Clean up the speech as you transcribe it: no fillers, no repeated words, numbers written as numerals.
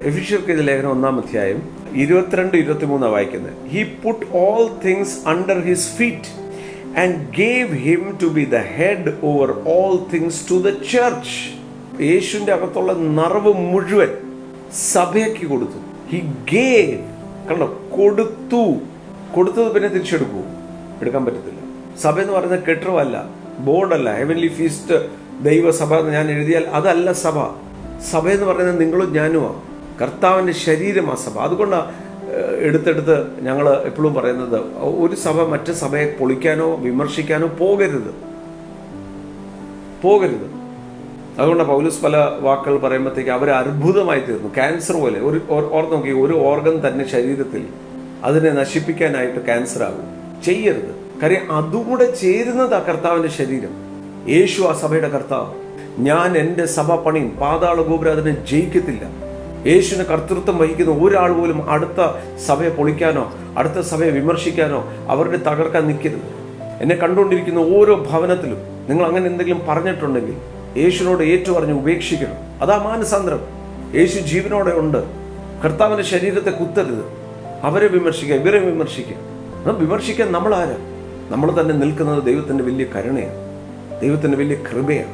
എഫെസ്യർക്കെഴുതിയ ലേഖനം 1-ാം അധ്യായം 22-23 വായിക്കുന്നത്. He put all things under his feet and gave him to be the head over all things to the church. യേശുവിന്റെ അകത്തുള്ള നിറവ് മുഴുവൻ സഭയ്ക്ക് കൊടുത്തു. ഹി ഗേവ്, കണ്ടോ, കൊടുത്തത് പിന്നെ തിരിച്ചെടുക്കൂ, എടുക്കാൻ പറ്റത്തില്ല. സഭ എന്ന് പറയുന്നത് കെട്ടിടമല്ല, ബോർഡല്ല, ഹെവൻലി ഫീസ്റ്റ് ദൈവസഭ എന്ന് ഞാൻ എഴുതിയാൽ അതല്ല സഭ. സഭ എന്ന് പറയുന്നത് നിങ്ങളും ഞാനുമാണ്, കർത്താവിൻ്റെ ശരീരമാണ് സഭ. അതുകൊണ്ടാണ് എടുത്തെടുത്ത് ഞങ്ങൾ എപ്പോഴും പറയുന്നത്, ഒരു സഭ മറ്റു സഭയെ പൊളിക്കാനോ വിമർശിക്കാനോ പോകരുത്. അതുകൊണ്ടാണ് പൗലോസ് പല വാക്കുകൾ പറയുമ്പോഴത്തേക്ക് അവർ അത്ഭുതമായി തീർന്നു. ക്യാൻസർ പോലെ ഓർത്ത് നോക്കി, ഒരു ഓർഗൻ തന്നെ ശരീരത്തിൽ അതിനെ നശിപ്പിക്കാനായിട്ട് ക്യാൻസർ ആകും. ചെയ്യരുത്. കാര്യം അതുകൂടെ ചേരുന്നത് ആ കർത്താവിൻ്റെ ശരീരം. യേശു ആ സഭയുടെ കർത്താവ്. ഞാൻ എൻ്റെ സഭ പണിയും, പാതാള ഗോപുരം അതിനെ ജയിക്കത്തില്ല. യേശുവിന് കർത്തൃത്വം വഹിക്കുന്ന ഒരാൾ പോലും അടുത്ത സഭയെ പൊളിക്കാനോ അടുത്ത സഭയെ വിമർശിക്കാനോ അവരുടെ തകർക്കാൻ നിൽക്കരുത്. എന്നെ കണ്ടുകൊണ്ടിരിക്കുന്ന ഓരോ ഭവനത്തിലും നിങ്ങൾ അങ്ങനെ എന്തെങ്കിലും പറഞ്ഞിട്ടുണ്ടെങ്കിൽ യേശുവിനോട് ഏറ്റുപറഞ്ഞ് ഉപേക്ഷിക്കണം. അതാ മാനസാന്തരം. യേശു ജീവനോടെ ഉണ്ട്. കർത്താവിൻ്റെ ശരീരത്തെ കുത്തരുത്. അവരെ വിമർശിക്കുക, ഇവരെ വിമർശിക്കുക. വിമർശിക്കാൻ നമ്മളാരാ? നമ്മൾ തന്നെ നിൽക്കുന്നത് ദൈവത്തിൻ്റെ വലിയ കരുണയാണ്, ദൈവത്തിൻ്റെ വലിയ കൃപയാണ്.